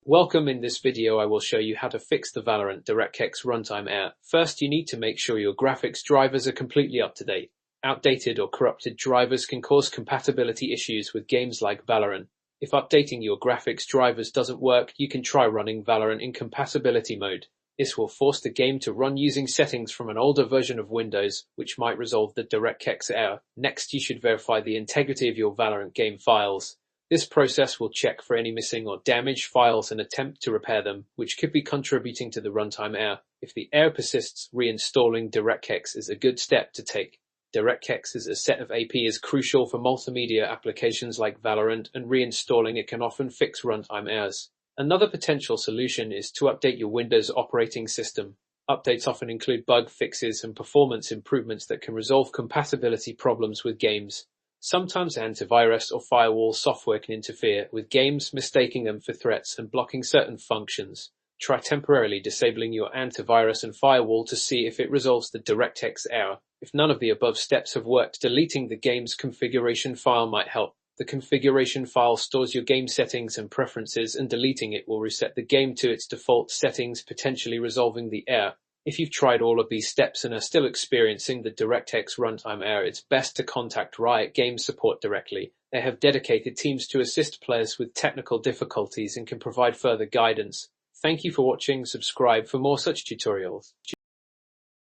Welcome. In this video I will show you how to fix the Valorant Directx Runtime error. First, you need to make sure your graphics drivers are completely up to date. Outdated or corrupted drivers can cause compatibility issues with games like Valorant. If updating your graphics drivers doesn't work, you can try running Valorant in compatibility mode. This will force the game to run using settings from an older version of Windows, which might resolve the Directx error. Next, you should verify the integrity of your Valorant game files. This process will check for any missing or damaged files and attempt to repair them, which could be contributing to the runtime error. If the error persists, reinstalling Directx is a good step to take. Directx is a set of APIs crucial for multimedia applications like Valorant, and reinstalling it can often fix runtime errors. Another potential solution is to update your Windows operating system. Updates often include bug fixes and performance improvements that can resolve compatibility problems with games. Sometimes antivirus or firewall software can interfere with games, mistaking them for threats and blocking certain functions. Try temporarily disabling your antivirus and firewall to see if it resolves the Directx error. If none of the above steps have worked, deleting the game's configuration file might help. The configuration file stores your game settings and preferences, and deleting it will reset the game to its default settings, potentially resolving the error. If you've tried all of these steps and are still experiencing the Directx runtime error, it's best to contact Riot Games support directly. They have dedicated teams to assist players with technical difficulties and can provide further guidance. Thank you for watching. Subscribe for more such tutorials.